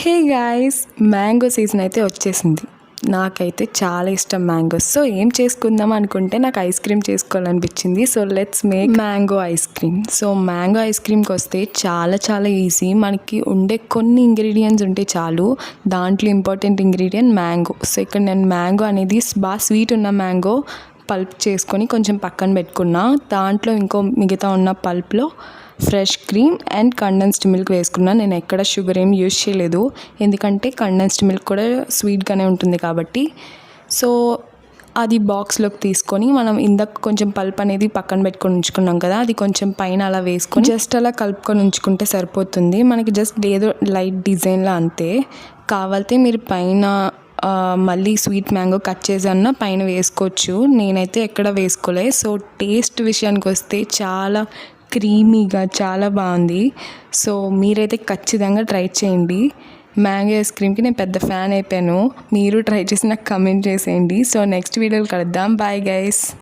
Hey guys, mango season అయితే వచ్చేసింది. నాకైతే చాలా ఇష్టం మ్యాంగోస్. సో ఏం చేసుకుందాం అనుకుంటే నాకు ఐస్ క్రీమ్ చేసుకోవాలనిపించింది. So let's make mango ice cream. So mango ice క్రీమ్కి వస్తే చాలా చాలా ఈజీ. మనకి ఉండే కొన్ని ఇంగ్రీడియంట్స్ ఉంటే చాలు. దాంట్లో ఇంపార్టెంట్ ఇంగ్రీడియంట్ మ్యాంగో. సో ఇక్కడ నేను మ్యాంగో అనేది బాగా స్వీట్ ఉన్న మ్యాంగో పల్ప్ చేసుకొని కొంచెం పక్కన పెట్టుకున్నా. దాంట్లో ఇంకో మిగతా ఉన్న పల్ప్లో fresh cream and condensed milk వేసుకున్నాను. నేను ఎక్కడ షుగర్ ఏం యూజ్ చేయలేదు, ఎందుకంటే కండెన్స్డ్ మిల్క్ కూడా స్వీట్గానే ఉంటుంది కాబట్టి. సో అది బాక్స్లోకి తీసుకొని మనం ఇందాక కొంచెం పల్ప్ అనేది పక్కన పెట్టుకొని ఉంచుకున్నాం కదా, అది కొంచెం పైన అలా వేసుకొని జస్ట్ అలా కలుపుకొని ఉంచుకుంటే సరిపోతుంది. మనకి జస్ట్ ఏదో లైట్ డిజైన్లో అంతే. కావాలితే మీరు పైన మళ్ళీ స్వీట్ మ్యాంగో కట్ చేసి పైన వేసుకోవచ్చు. నేనైతే ఎక్కడ వేసుకోలే. సో టేస్ట్ విషయానికి వస్తే చాలా క్రీమీగా చాలా బాగుంది. సో మీరైతే ఖచ్చితంగా ట్రై చేయండి. మ్యాంగో ఐస్ క్రీమ్కి నేను పెద్ద ఫ్యాన్ అయిపోయాను. మీరు ట్రై చేసి నాకు కమెంట్ చేసేయండి. సో నెక్స్ట్ వీడియోలో కలుద్దాం. Bye guys.